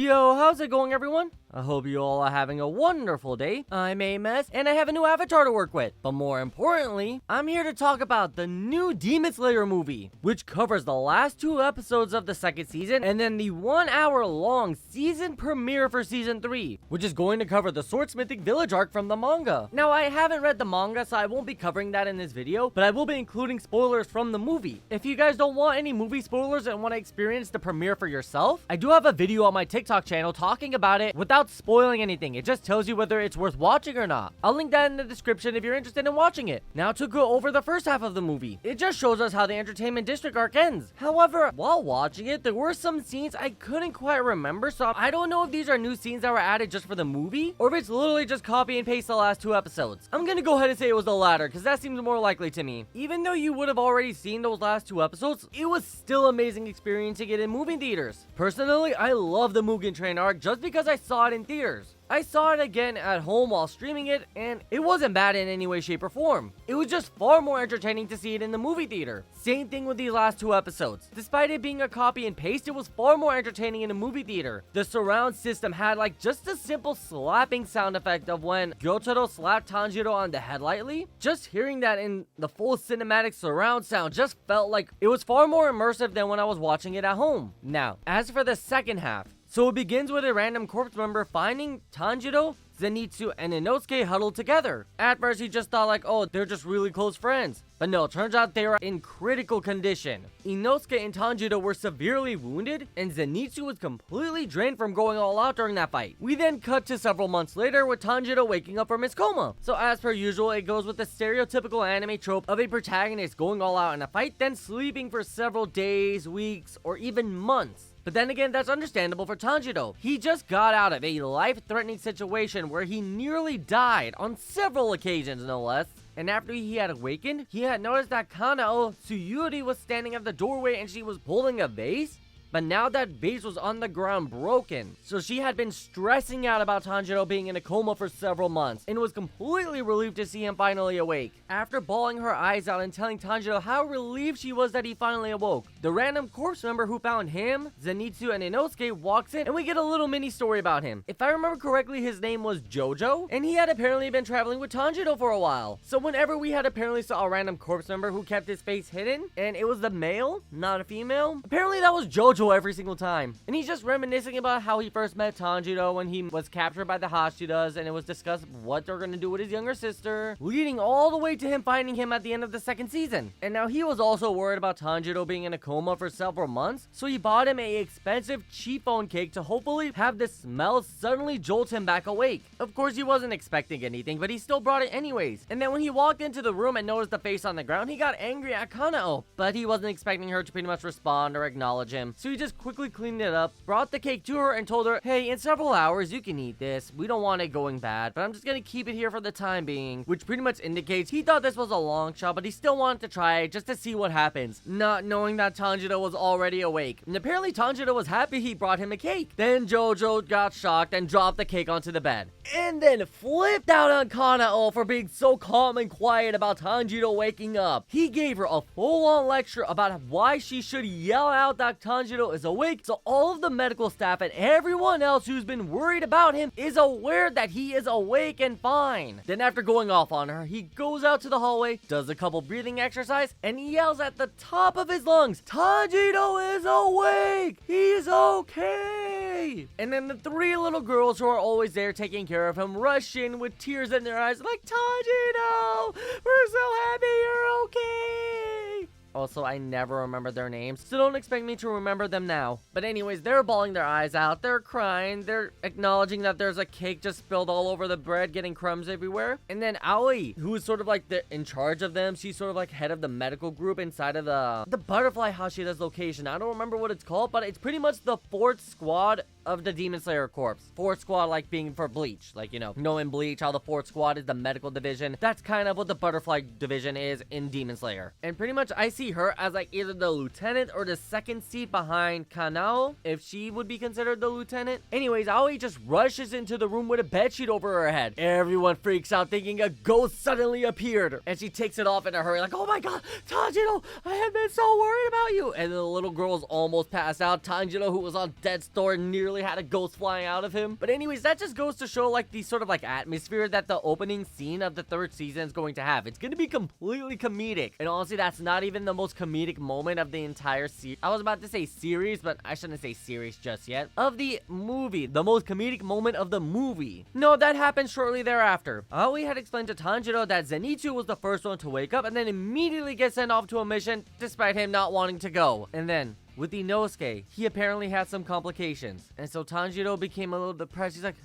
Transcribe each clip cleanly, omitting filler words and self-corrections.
Yo, how's it going, everyone? I hope you all are having a wonderful day. I'm Amos, and I have a new avatar to work with. But more importantly, I'm here to talk about the new Demon Slayer movie, which covers the last 2 episodes of the second season, and then the 1-hour-long season premiere for season 3, which is going to cover the Swordsmithing Village Arc from the manga. Now, I haven't read the manga, so I won't be covering that in this video, but I will be including spoilers from the movie. If you guys don't want any movie spoilers and want to experience the premiere for yourself, I do have a video on my TikTok channel talking about it without spoiling anything. It just tells you whether it's worth watching or not. I'll link that in the description if you're interested in watching it. Now to go over the first half of the movie. It just shows us how the Entertainment District arc ends. However, while watching it, there were some scenes I couldn't quite remember, so I don't know if these are new scenes that were added just for the movie, or if it's literally just copy and paste the last 2 episodes. I'm gonna go ahead and say it was the latter, because that seems more likely to me. Even though you would have already seen those last 2 episodes, it was still amazing experiencing it in movie theaters. Personally, I love the Mugen Train arc just because I saw it in theaters. I saw it again at home while streaming it, and it wasn't bad in any way, shape, or form. It was just far more entertaining to see it in the movie theater. Same thing with these last 2 episodes. Despite it being a copy and paste, it was far more entertaining in the movie theater. The surround system had like just a simple slapping sound effect of when Gyotaro slapped Tanjiro on the head lightly. Just hearing that in the full cinematic surround sound just felt like it was far more immersive than when I was watching it at home. Now, as for the second half, so it begins with a random corpse member finding Tanjiro, Zenitsu, and Inosuke huddled together. At first, he just thought like, oh, they're just really close friends. But no, turns out they were in critical condition. Inosuke and Tanjiro were severely wounded, and Zenitsu was completely drained from going all out during that fight. We then cut to several months later with Tanjiro waking up from his coma. So as per usual, it goes with the stereotypical anime trope of a protagonist going all out in a fight, then sleeping for several days, weeks, or even months. But then again, that's understandable for Tanjiro. He just got out of a life-threatening situation where he nearly died on several occasions, no less. And after he had awakened, he had noticed that Kanao Tsuyuri was standing at the doorway and she was holding a vase. But now that vase was on the ground broken. So she had been stressing out about Tanjiro being in a coma for several months and was completely relieved to see him finally awake. After bawling her eyes out and telling Tanjiro how relieved she was that he finally awoke, the random corpse member who found him, Zenitsu, and Inosuke walks in and we get a little mini story about him. If I remember correctly, his name was Jojo, and he had apparently been traveling with Tanjiro for a while. So whenever we had apparently saw a random corpse member who kept his face hidden, and it was the male, not a female, apparently that was Jojo every single time. And he's just reminiscing about how he first met Tanjiro when he was captured by the Hashiras, and it was discussed what they're gonna do with his younger sister, leading all the way to him finding him at the end of the second season. And now he was also worried about Tanjiro being in a coma for several months, so he bought him a expensive cheap phone cake to hopefully have the smell suddenly jolt him back awake. Of course, he wasn't expecting anything, but he still brought it anyways. And then when he walked into the room and noticed the face on the ground, he got angry at Kanao, but he wasn't expecting her to pretty much respond or acknowledge him. So he just quickly cleaned it up, brought the cake to her, and told her, hey, in several hours you can eat this. We don't want it going bad, but I'm just gonna keep it here for the time being, which pretty much indicates he thought this was a long shot, but he still wanted to try it just to see what happens, not knowing that Tanjiro was already awake. And apparently Tanjiro was happy he brought him a cake. Then Jojo got shocked and dropped the cake onto the bed, and then flipped out on Kanao for being so calm and quiet about Tanjiro waking up. He gave her a full-on lecture about why she should yell out that Tanjiro is awake, so all of the medical staff and everyone else who's been worried about him is aware that he is awake and fine. Then after going off on her, he goes out to the hallway, does a couple breathing exercise, and yells at the top of his lungs, Tanjiro is awake! He's okay! And then the 3 little girls who are always there taking care of him rush in with tears in their eyes like, Tanjiro, we're so happy you're okay! Also, I never remember their names, so don't expect me to remember them now. But anyways, they're bawling their eyes out, they're crying, they're acknowledging that there's a cake just spilled all over the bread, getting crumbs everywhere. And then Aoi, who is sort of like in charge of them, she's sort of like head of the medical group inside of the Butterfly Hashira's location. I don't remember what it's called, but it's pretty much the 4th squad of the Demon Slayer Corps. 4th squad like being for Bleach, like, you know in Bleach how the 4th squad is the medical division. That's kind of what the Butterfly division is in Demon Slayer. And pretty much I see her as like either the lieutenant or the second seat behind Kanao, if she would be considered the lieutenant. Anyways, Aoi just rushes into the room with a bedsheet over her head. Everyone freaks out thinking a ghost suddenly appeared, and she takes it off in a hurry like, oh my god, Tanjiro, I have been so worried about you. And the little girls almost passed out. Tanjiro, who was on death's door, nearly literally had a ghost flying out of him. But anyways, that just goes to show like the sort of like atmosphere that the opening scene of the 3rd season is going to have. It's going to be completely comedic. And honestly, that's not even the most comedic moment of the entire series. I was about to say series, but I shouldn't say series just yet. Of the movie, the most comedic moment of the movie. No, that happened shortly thereafter. Aoi had explained to Tanjiro that Zenitsu was the first one to wake up and then immediately get sent off to a mission despite him not wanting to go. And then with Inosuke, he apparently had some complications. And so Tanjiro became a little depressed. He's like,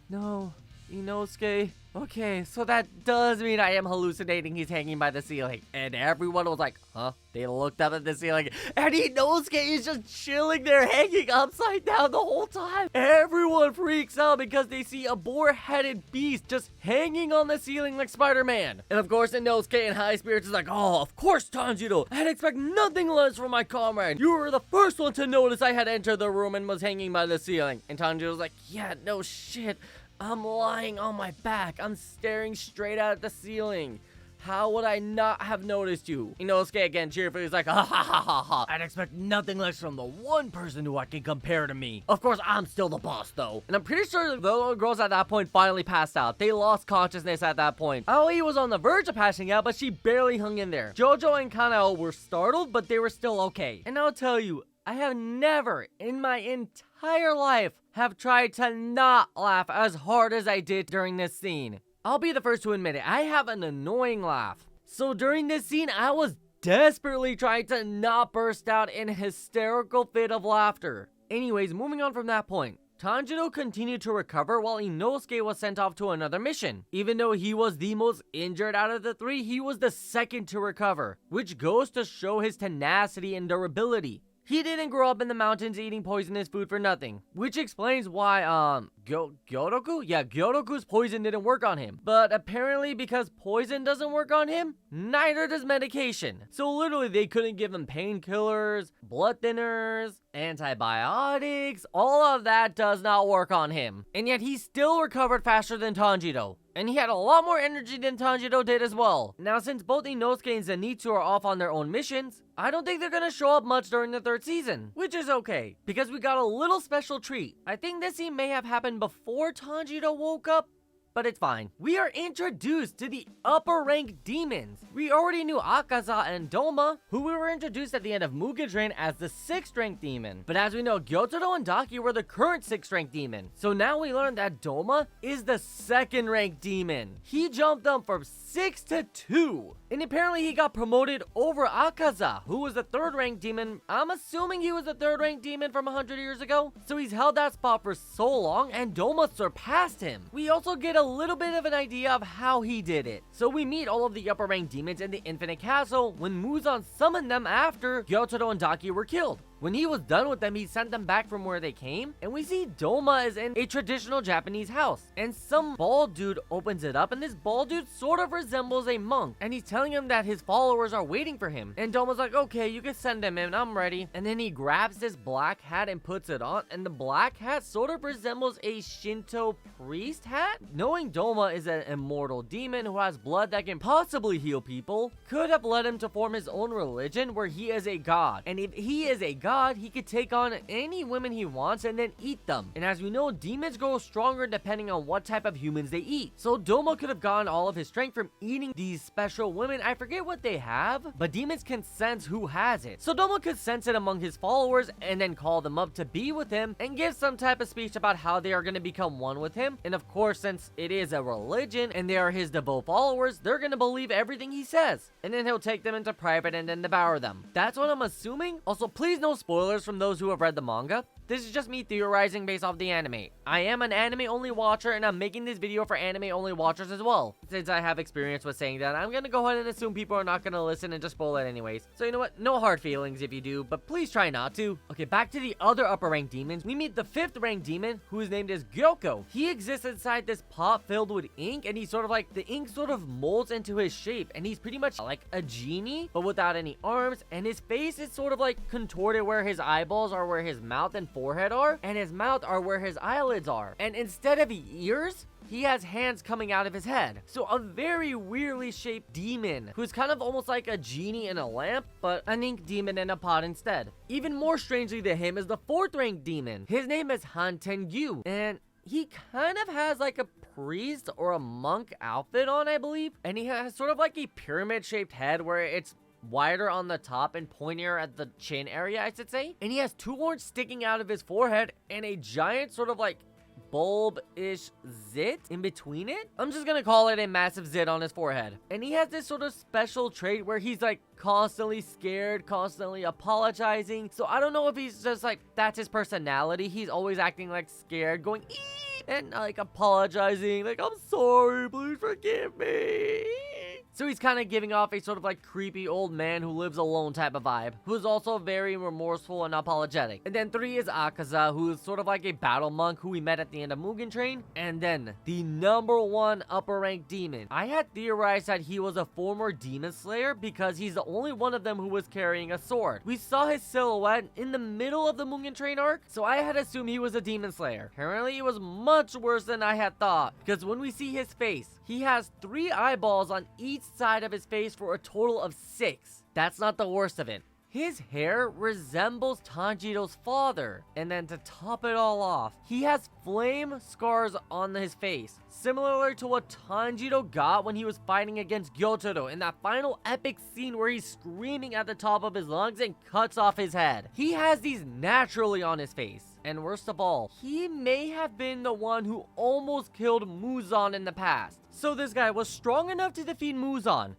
no, Inosuke. Okay, so that does mean I am hallucinating. He's hanging by the ceiling. And everyone was like, huh? They looked up at the ceiling, and Inosuke is just chilling there, hanging upside down the whole time. Everyone freaks out because they see a boar-headed beast just hanging on the ceiling like Spider-Man. And of course, Inosuke in high spirits is like, oh, of course, Tanjiro. I'd expect nothing less from my comrade. You were the first one to notice I had entered the room and was hanging by the ceiling. And Tanjiro's like, yeah, no shit. I'm lying on my back. I'm staring straight at the ceiling. How would I not have noticed you? Inosuke again cheerfully is like, ha ha ha ha ha. I'd expect nothing less from the one person who I can compare to me. Of course, I'm still the boss though. And I'm pretty sure the little girls at that point finally passed out. They lost consciousness at that point. Aoi was on the verge of passing out, but she barely hung in there. Jojo and Kanao were startled, but they were still okay. And I'll tell you, I have never in my entire life have tried to not laugh as hard as I did during this scene. I'll be the first to admit it, I have an annoying laugh. So during this scene, I was desperately trying to not burst out in a hysterical fit of laughter. Anyways, moving on from that point. Tanjiro continued to recover while Inosuke was sent off to another mission. Even though he was the most injured out of the 3, he was the second to recover, which goes to show his tenacity and durability. He didn't grow up in the mountains eating poisonous food for nothing, which explains why, Gyoroku? Yeah, Gyoroku's poison didn't work on him. But apparently because poison doesn't work on him, neither does medication. So literally they couldn't give him painkillers, blood thinners, antibiotics, all of that does not work on him. And yet he still recovered faster than Tanjiro. And he had a lot more energy than Tanjiro did as well. Now, since both Inosuke and Zenitsu are off on their own missions, I don't think they're gonna show up much during the 3rd season, which is okay, because we got a little special treat. I think this scene may have happened before Tanjiro woke up, but it's fine. We are introduced to the upper rank demons. We already knew Akaza and Doma, who we were introduced at the end of Mugen Train as the 6th rank demon. But as we know, Gyotaro and Daki were the current 6th rank demon. So now we learn that Doma is the 2nd rank demon. He jumped up from 6 to 2. And apparently he got promoted over Akaza, who was the 3rd rank demon. I'm assuming he was the 3rd rank demon from 100 years ago. So he's held that spot for so long, and Doma surpassed him. We also get a little bit of an idea of how he did it. So we meet all of the upper rank demons in the Infinite Castle when Muzan summoned them after Gyotaro and Daki were killed. When he was done with them, he sent them back from where they came, and we see Doma is in a traditional Japanese house, and some bald dude opens it up, and this bald dude sort of resembles a monk, and he's telling him that his followers are waiting for him. And Doma's like, okay, you can send him in, I'm ready. And then he grabs this black hat and puts it on, and the black hat sort of resembles a Shinto priest hat. Knowing Doma is an immortal demon who has blood that can possibly heal people, could have led him to form his own religion where he is a god. And if he is a god, he could take on any women he wants and then eat them. And as we know, demons grow stronger depending on what type of humans they eat. So Doma could have gotten all of his strength from eating these special women. I forget what they have, but demons can sense who has it. So Doma could sense it among his followers and then call them up to be with him and give some type of speech about how they are going to become one with him. And of course, since it is a religion and they are his devout followers, they're going to believe everything he says. And then he'll take them into private and then devour them. That's what I'm assuming. Also, please no spoilers from those who have read the manga. This is just me theorizing based off the anime. I am an anime-only watcher, and I'm making this video for anime-only watchers as well. Since I have experience with saying that, I'm gonna go ahead and assume people are not gonna listen and just spoil it anyways. So you know what? No hard feelings if you do, but please try not to. Okay, back to the other upper rank demons. We meet the 5th rank demon, who is named as Gyoko. He exists inside this pot filled with ink, and he's sort of like, the ink sort of molds into his shape, and he's pretty much like a genie, but without any arms, and his face is sort of like contorted where his eyeballs are where his mouth and forehead are, and his mouth are where his eyelids are. And instead of ears, he has hands coming out of his head. So a very weirdly shaped demon who's kind of almost like a genie in a lamp, but an ink demon in a pot instead. Even more strangely to him is the 4th rank demon. His name is Han Ten-gyu, and he kind of has like a priest or a monk outfit on, I believe. And he has sort of like a pyramid shaped head where it's wider on the top and pointier at the chin area, I should say. And he has 2 horns sticking out of his forehead and a giant sort of like bulb-ish zit in between it. I'm just gonna call it a massive zit on his forehead. And he has this sort of special trait where he's like constantly scared, constantly apologizing. So I don't know if he's just like, that's his personality. He's always acting like scared, going ee, and like apologizing, like, I'm sorry, please forgive me. So he's kind of giving off a sort of like creepy old man who lives alone type of vibe, who's also very remorseful and apologetic. And then 3 is Akaza, who is sort of like a battle monk who we met at the end of Mugen Train. And then the number 1 upper rank demon. I had theorized that he was a former demon slayer because he's the only one of them who was carrying a sword. We saw his silhouette in the middle of the Mugen Train arc, so I had assumed he was a demon slayer. Apparently it was much worse than I had thought, because when we see his face, he has 3 eyeballs on each side of his face for a total of 6. That's not the worst of it. His hair resembles Tanjiro's father. And then to top it all off, he has flame scars on his face, similar to what Tanjiro got when he was fighting against Gyotaro in that final epic scene where he's screaming at the top of his lungs and cuts off his head. He has these naturally on his face. And worst of all, he may have been the one who almost killed Muzan in the past. So this guy was strong enough to defeat Muzan,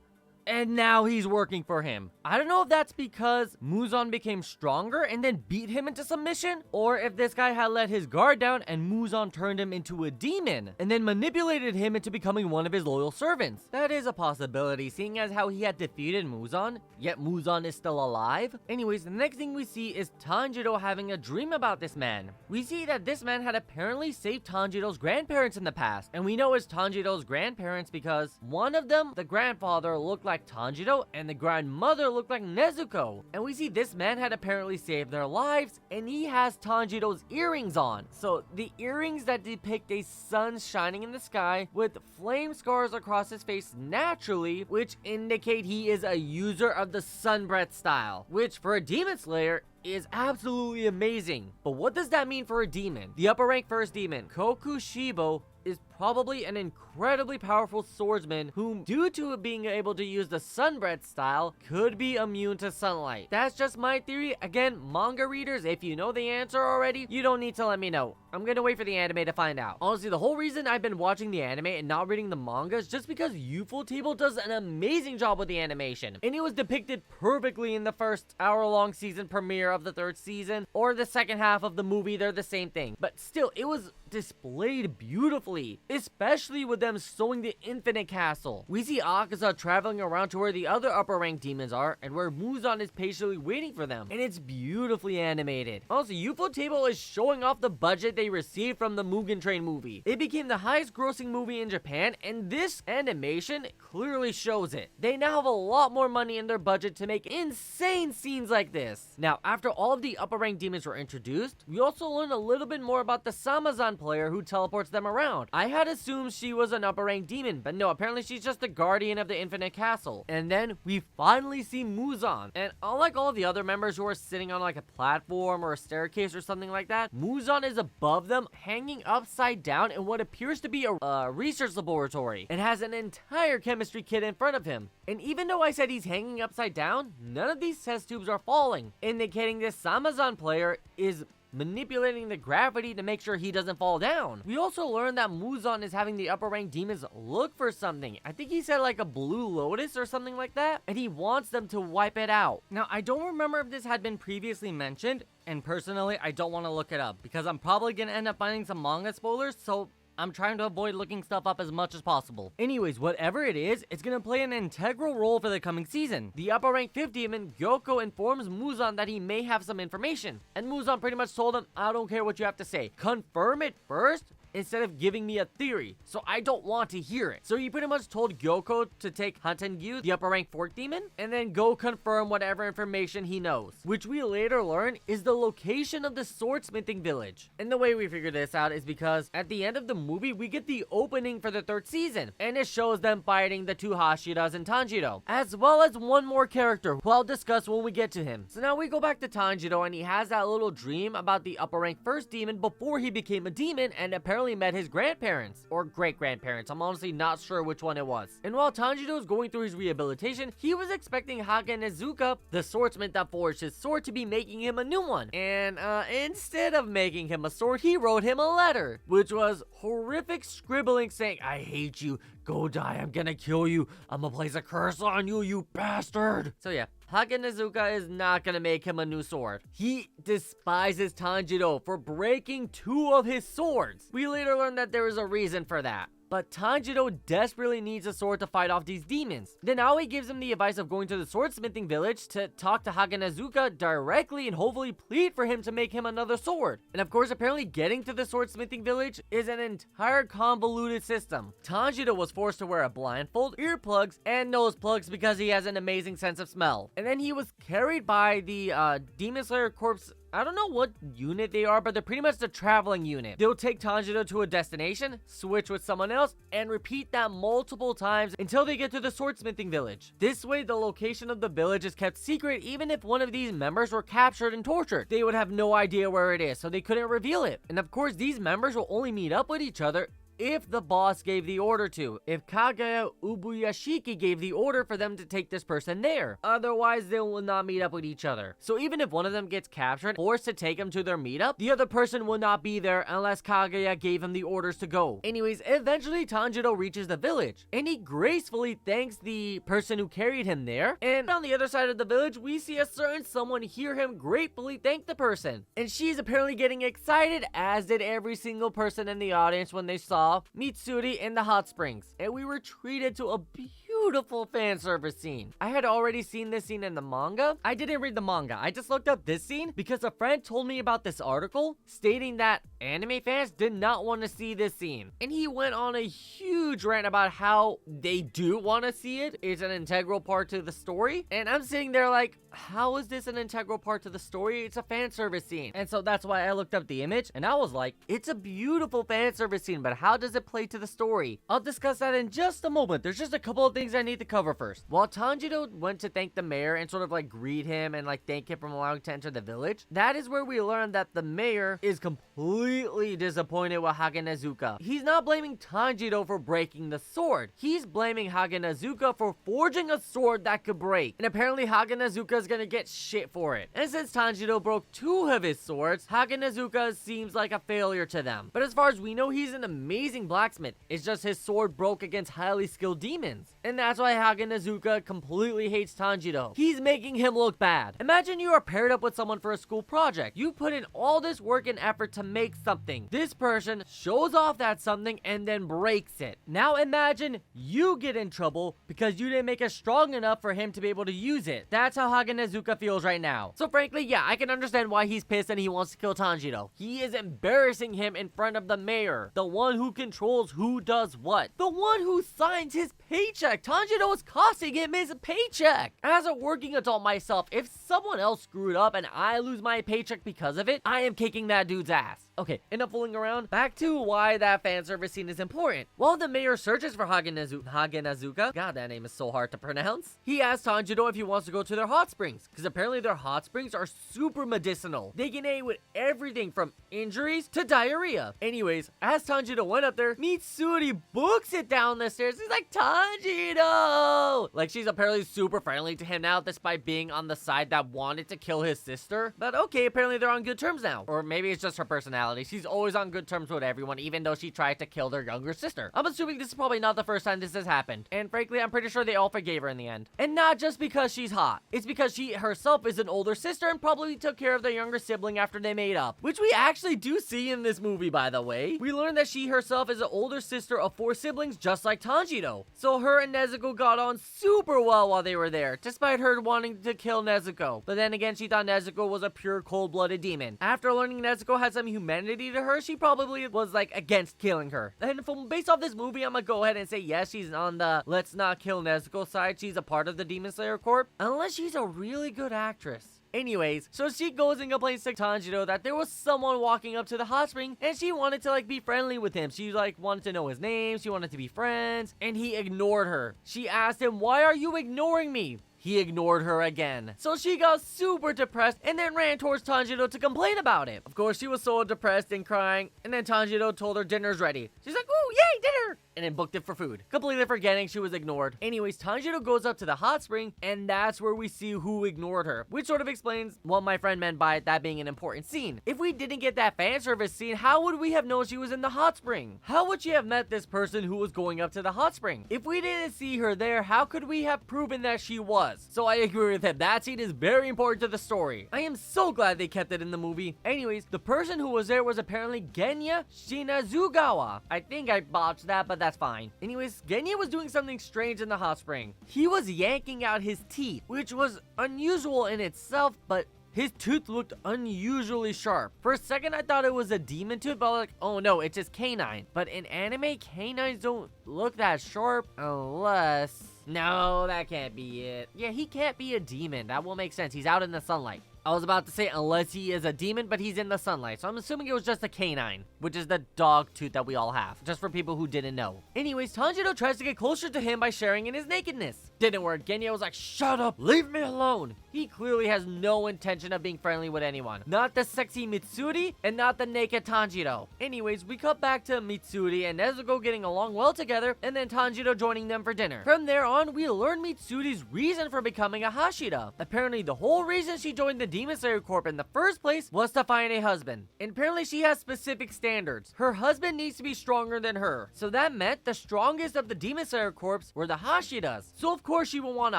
and now he's working for him. I don't know if that's because Muzan became stronger and then beat him into submission, or if this guy had let his guard down and Muzan turned him into a demon and then manipulated him into becoming one of his loyal servants. That is a possibility, seeing as how he had defeated Muzan, yet Muzan is still alive. Anyways, the next thing we see is Tanjiro having a dream about this man. We see that this man had apparently saved Tanjiro's grandparents in the past, and we know it's Tanjiro's grandparents because one of them, the grandfather, looked like Tanjiro and the grandmother looked like Nezuko. And we see this man had apparently saved their lives, and he has Tanjiro's earrings on. So the earrings that depict a sun shining in the sky with flame scars across his face naturally, which indicate he is a user of the sun breath style, which for a demon slayer is absolutely amazing. But what does that mean for a demon? The upper rank first demon, Kokushibo, is probably an incredibly powerful swordsman whom, due to being able to use the sun breath style, could be immune to sunlight. That's just my theory. Again, manga readers, if you know the answer already, you don't need to let me know. I'm gonna wait for the anime to find out. Honestly, the whole reason I've been watching the anime and not reading the manga is just because Ufotable does an amazing job with the animation. And it was depicted perfectly in the first hour-long season premiere of the 3rd season, or the second half of the movie. They're the same thing. But still, it was displayed beautifully, especially with them sewing the Infinite Castle. We see Akaza traveling around to where the other upper rank demons are and where Muzan is patiently waiting for them, and it's beautifully animated. Also, Ufotable is showing off the budget they received from the Mugen Train movie. It became the highest grossing movie in Japan, and this animation clearly shows it. They now have a lot more money in their budget to make insane scenes like this. Now, after all of the upper rank demons were introduced, we also learned a little bit more about the Samazan player who teleports them around. I had assumed she was an upper rank demon, but no, apparently she's just the guardian of the Infinite Castle. And then we finally see Muzan, and unlike all of the other members who are sitting on like a platform or a staircase or something like that, Muzan is above them, hanging upside down in what appears to be a research laboratory, and has an entire chemistry kit in front of him. And even though I said he's hanging upside down, none of these test tubes are falling, indicating this Samazan player is manipulating the gravity to make sure he doesn't fall down. We also learned that Muzan is having the upper rank demons look for something. I think he said like a blue lotus or something like that, and he wants them to wipe it out. Now, I don't remember if this had been previously mentioned, and personally, I don't want to look it up because I'm probably gonna end up finding some manga spoilers, so I'm trying to avoid looking stuff up as much as possible. Anyways, whatever it is, it's gonna play an integral role for the coming season. The upper rank 5th demon, Gyoko, informs Muzan that he may have some information. And Muzan pretty much told him, I don't care what you have to say. Confirm it first, instead of giving me a theory, so I don't want to hear it. So he pretty much told Gyoko to take Hatengyu, the upper rank fork demon, and then go confirm whatever information he knows, which we later learn is the location of the Swordsmithing Village. And the way we figure this out is because at the end of the movie, we get the opening for the 3rd season, and it shows them fighting the 2 Hashiras and Tanjiro, as well as one more character who I'll discuss when we get to him. So now we go back to Tanjiro, and he has that little dream about the upper rank first demon before he became a demon and apparently met his grandparents, or great-grandparents. I'm honestly not sure which one it was. And while Tanjiro is going through his rehabilitation, he was expecting Hagenezuka, the swordsmith that forged his sword, to be making him a new one. And instead of making him a sword, he wrote him a letter, which was horrific scribbling saying, "I hate you, go die, I'm gonna kill you, I'm gonna place a curse on you, you bastard." So yeah, Hagenezuka is not gonna make him a new sword. He despises Tanjiro for breaking 2 of his swords. We later learn that there is a reason for that. But Tanjiro desperately needs a sword to fight off these demons. Then Aoi gives him the advice of going to the Swordsmithing Village to talk to Hagenezuka directly and hopefully plead for him to make him another sword. And of course, apparently getting to the Swordsmithing Village is an entire convoluted system. Tanjiro was forced to wear a blindfold, earplugs, and nose plugs because he has an amazing sense of smell. And then he was carried by the Demon Slayer Corps. I don't know what unit they are, but they're pretty much the traveling unit. They'll take Tanjiro to a destination, switch with someone else, and repeat that multiple times until they get to the Swordsmithing Village. This way, the location of the village is kept secret even if one of these members were captured and tortured. They would have no idea where it is, so they couldn't reveal it. And of course, these members will only meet up with each other if the boss gave the order to. If Kage Ubuyashiki gave the order for them to take this person there. Otherwise, they will not meet up with each other. So even if one of them gets captured, forced to take him to their meetup, the other person will not be there unless Kaguya gave him the orders to go. Anyways, eventually Tanjiro reaches the village, and he gracefully thanks the person who carried him there. And on the other side of the village, we see a certain someone hear him gratefully thank the person. And she's apparently getting excited, as did every single person in the audience when they saw Mitsuri in the hot springs, and we were treated to a beautiful fan service scene. I had already seen this scene in the manga. I didn't read the manga. I just looked up this scene because a friend told me about this article stating that anime fans did not want to see this scene. And he went on a huge rant about how they do want to see it. It's an integral part to the story. And I'm sitting there like, how is this an integral part to the story? It's a fan service scene. And so that's why I looked up the image and I was like, it's a beautiful fan service scene, but how does it play to the story? I'll discuss that in just a moment. There's just a couple of things I need to cover first. While Tanjiro went to thank the mayor and sort of like greet him and like thank him for allowing to enter the village, that is where we learn that the mayor is completely disappointed with Hagenezuka. He's not blaming Tanjiro for breaking the sword. He's blaming Hagenezuka for forging a sword that could break. And apparently Hagenezuka is gonna get shit for it. And since Tanjiro broke 2 of his swords, Hagenezuka seems like a failure to them. But as far as we know, he's an amazing blacksmith. It's just his sword broke against highly skilled demons. And that's why Hagenezuka completely hates Tanjiro. He's making him look bad. Imagine you are paired up with someone for a school project. You put in all this work and effort to make something. This person shows off that something and then breaks it. Now imagine you get in trouble because you didn't make it strong enough for him to be able to use it. That's how Hagenezuka feels right now. So frankly, yeah, I can understand why he's pissed and he wants to kill Tanjiro. He is embarrassing him in front of the mayor, the one who controls who does what, the one who signs his paycheck. Tanjiro is costing him his paycheck. As a working adult myself, if someone else screwed up and I lose my paycheck because of it, I am kicking that dude's ass. Okay, enough fooling around. Back to why that fan service scene is important. While the mayor searches for Hagenezuka, God, that name is so hard to pronounce, he asks Tanjiro if he wants to go to their hot springs, because apparently their hot springs are super medicinal. They can aid with everything from injuries to diarrhea. Anyways, as Tanjiro went up there, Mitsuri books it down the stairs. He's like, Tanjiro! Like, she's apparently super friendly to him now, despite being on the side that wanted to kill his sister. But okay, apparently they're on good terms now. Or maybe it's just her personality. She's always on good terms with everyone, even though she tried to kill their younger sister. I'm assuming this is probably not the first time this has happened. And frankly, I'm pretty sure they all forgave her in the end. And not just because she's hot. It's because because she herself is an older sister and probably took care of the younger sibling after they made up, which we actually do see in this movie, by the way. We learn that she herself is an older sister of 4 siblings, just like Tanjiro. So her and Nezuko got on super well while they were there, despite her wanting to kill Nezuko. But then again, she thought Nezuko was a pure cold-blooded demon. After learning Nezuko had some humanity to her, she probably was like against killing her. And based off this movie, I'm gonna go ahead and say yes, she's on the let's not kill Nezuko side. She's a part of the Demon Slayer Corp, unless she's a really good actress. Anyways, so she goes and complains to Tanjiro that there was someone walking up to the hot spring and she wanted to like be friendly with him. She like wanted to know his name, she wanted to be friends, and he ignored her. She asked him, "Why are you ignoring me?" He ignored her again. So she got super depressed and then ran towards Tanjiro to complain about it. Of course, she was so depressed and crying, and then Tanjiro told her dinner's ready. She's like, "Ooh, yay, dinner!" And then booked it for food, completely forgetting she was ignored. Anyways, Tanjiro goes up to the hot spring, and that's where we see who ignored her, which sort of explains what my friend meant by that being an important scene. If we didn't get that fan service scene, how would we have known she was in the hot spring? How would she have met this person who was going up to the hot spring? If we didn't see her there, how could we have proven that she was? So I agree with him. That scene is very important to the story. I am so glad they kept it in the movie. Anyways, the person who was there was apparently Genya Shinazugawa. I think I botched that, but that's fine. Anyways, Genya was doing something strange in the hot spring. He was yanking out his teeth, which was unusual in itself, but his tooth looked unusually sharp. For a second, I thought it was a demon tooth, but I was like, oh no, it's just canine. But in anime, canines don't look that sharp unless... No, that can't be it. Yeah, he can't be a demon. That will make sense. He's out in the sunlight. I was about to say unless he is a demon, but he's in the sunlight. So I'm assuming it was just a canine, which is the dog tooth that we all have, just for people who didn't know. Anyways, Tanjiro tries to get closer to him by sharing in his nakedness. Didn't work. Genya was like, "Shut up, leave me alone." He clearly has no intention of being friendly with anyone. Not the sexy Mitsuri and not the naked Tanjiro. Anyways, we cut back to Mitsuri and Nezuko getting along well together, and then Tanjiro joining them for dinner. From there on, we learn Mitsuri's reason for becoming a Hashira. Apparently, the whole reason she joined the Demon Slayer Corp in the first place was to find a husband. And apparently she has specific standards. Her husband needs to be stronger than her. So that meant the strongest of the Demon Slayer Corps were the Hashiras. So of course she will want a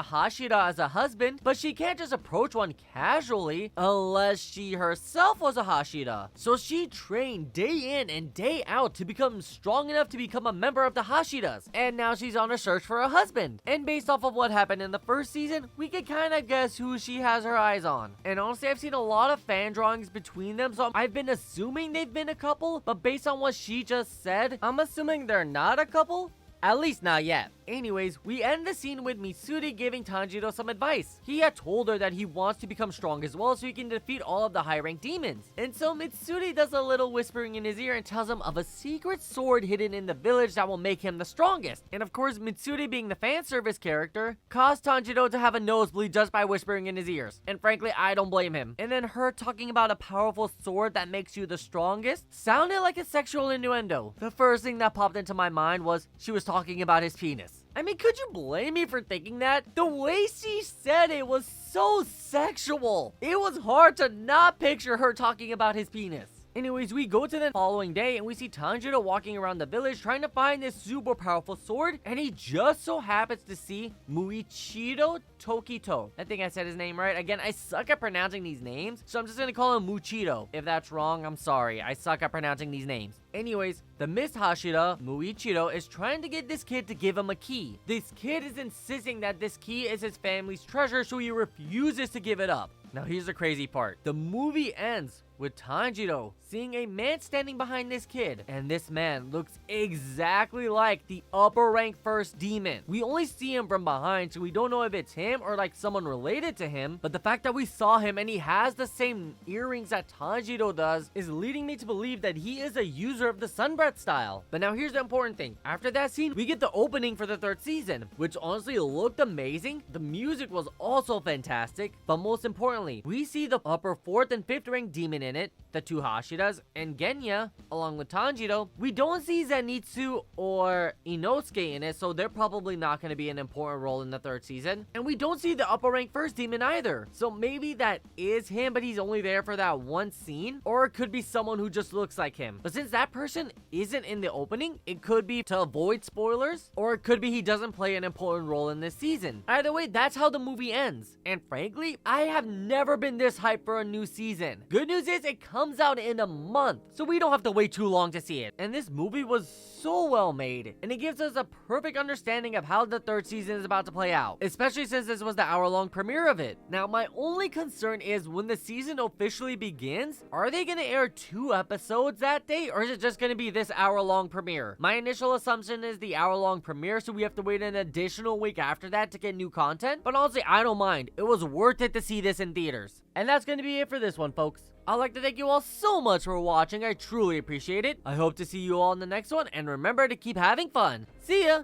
Hashira as a husband, but she can't just approach one casually unless she herself was a Hashira. So she trained day in and day out to become strong enough to become a member of the Hashiras. And now she's on a search for a husband. And based off of what happened in the first season, we can kind of guess who she has her eyes on. And honestly, I've seen a lot of fan drawings between them, so I've been assuming they've been a couple, but based on what she just said, I'm assuming they're not a couple. At least not yet. Anyways, we end the scene with Mitsuri giving Tanjiro some advice. He had told her that he wants to become strong as well so he can defeat all of the high-ranked demons. And so Mitsuri does a little whispering in his ear and tells him of a secret sword hidden in the village that will make him the strongest. And of course, Mitsuri being the fan service character, caused Tanjiro to have a nosebleed just by whispering in his ears. And frankly, I don't blame him. And then her talking about a powerful sword that makes you the strongest sounded like a sexual innuendo. The first thing that popped into my mind was she was talking about his penis. I mean, could you blame me for thinking that? The way she said it was so sexual. It was hard to not picture her talking about his penis. Anyways, we go to the following day and we see Tanjiro walking around the village trying to find this super powerful sword, and he just so happens to see Muichiro Tokito. I think I said his name right. Again, I suck at pronouncing these names, so I'm just gonna call him Muichiro. If that's wrong, I'm sorry. I suck at pronouncing these names. Anyways, the Miss Hashira, Muichiro, is trying to get this kid to give him a key. This kid is insisting that this key is his family's treasure, so he refuses to give it up. Now here's the crazy part. The movie ends with Tanjiro seeing a man standing behind this kid, and this man looks exactly like the upper rank first demon. We only see him from behind, so we don't know if it's him or like someone related to him, but the fact that we saw him and he has the same earrings that Tanjiro does is leading me to believe that he is a user of the Sunbreath style. But now here's the important thing. After that scene, we get the opening for the third season, which honestly looked amazing. The music was also fantastic, but most importantly, we see the upper 4th and 5th rank demon in it, the two Hashiras, and Genya, along with Tanjiro. We don't see Zenitsu or Inosuke in it, so they're probably not going to be an important role in the third season. And we don't see the upper rank first demon either. So maybe that is him, but he's only there for that one scene. Or it could be someone who just looks like him. But since that person isn't in the opening, it could be to avoid spoilers, or it could be he doesn't play an important role in this season. Either way, that's how the movie ends. And frankly, I have never been this hyped for a new season. Good news is it comes out in a month, so we don't have to wait too long to see it. And this movie was so well made, and it gives us a perfect understanding of how the third season is about to play out, especially since this was the hour-long premiere of it. Now, my only concern is when the season officially begins, are they going to air 2 episodes that day, or is it just going to be this hour-long premiere? My initial assumption is the hour-long premiere, so we have to wait an additional week after that to get new content, but honestly, I don't mind. It was worth it to see this in theaters. And that's going to be it for this one, folks. I'd like to thank you all so much for watching. I truly appreciate it. I hope to see you all in the next one, and remember to keep having fun. See ya!